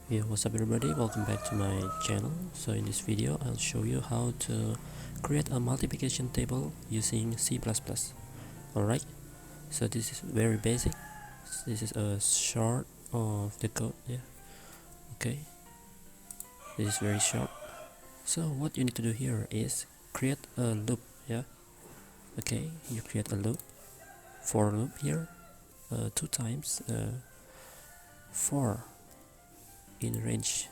Yeah, what's up everybody, welcome back to my channel. So in this video I'll show you how to create a multiplication table using C++. Alright, so this is very basic. This is a short of the code. Yeah, okay, this is very short. So what you need to do here is create a loop. Yeah, okay, you create a loop, for loop here, 2 times 4 in range.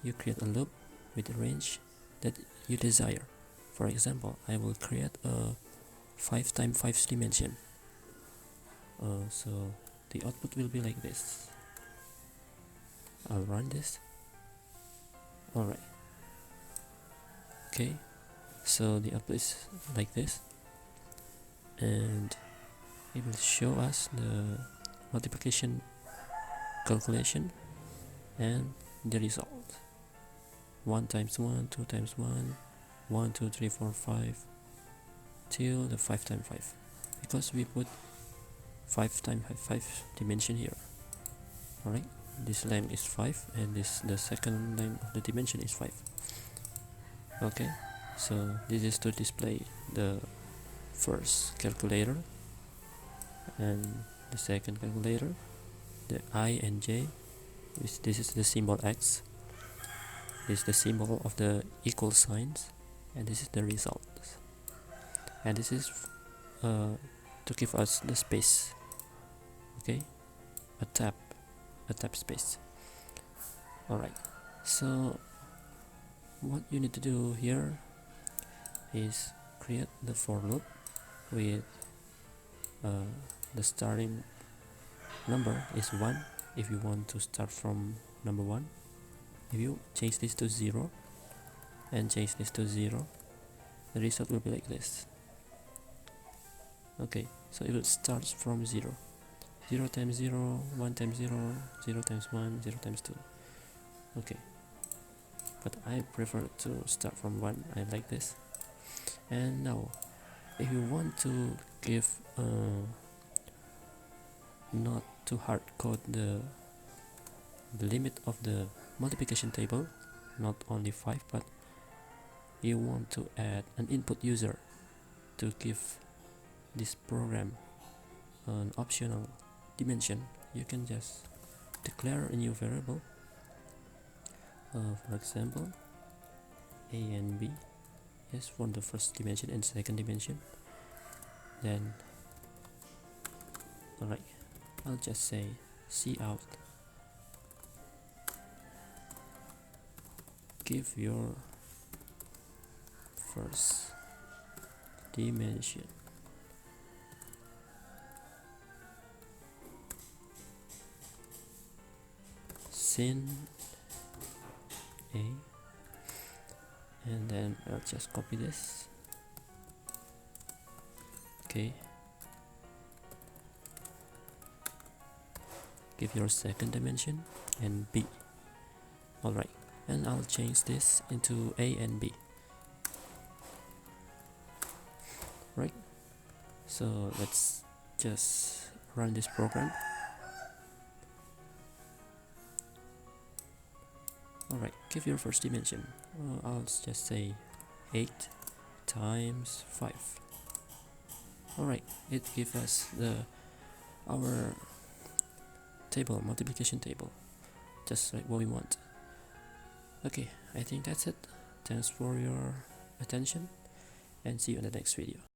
You create a loop with a range that you desire. For example, I will create a 5 times 5 dimension. So the output will be like this. I'll run this. Alright. Okay. So the output is like this. And it will show us the multiplication calculation and the result. 1 times 1, 2 times 1, 1, 2, 3, 4, 5 till the 5 times 5, because we put 5 times 5 dimension here. Alright, this length is 5 and the second length of the dimension is 5. Okay, so this is to display the first calculator and the second calculator, the I and J. This is the symbol X, this is the symbol of the equal signs, and this is the result. And this is to give us the space. Okay, a tab space. Alright, so what you need to do here is create the for loop with the starting number is 1 if you want to start from number 1. If you change this to 0 and change this to 0, the result will be like this. Okay, so it will start from 0. 0 times 0, 1 times 0, 0 times 1, 0 times 2. Okay, but I prefer to start from 1. I like this. And now if you want to give not to hard code the limit of the multiplication table, not only 5, but you want to add an input user to give this program an optional dimension, you can just declare a new variable, for example a and b, yes, for the first dimension and second dimension. Then alright, I'll just say cout, give your first dimension. Sin a, and then I'll just copy this. Okay, give your second dimension and b. Alright, and I'll change this into a and b. Right, so let's just run this program. Alright, give your first dimension. I'll just say 8 times 5. Alright, it gives us our table, multiplication table, just like what we want. Okay, I think that's it. Thanks for your attention and see you in the next video.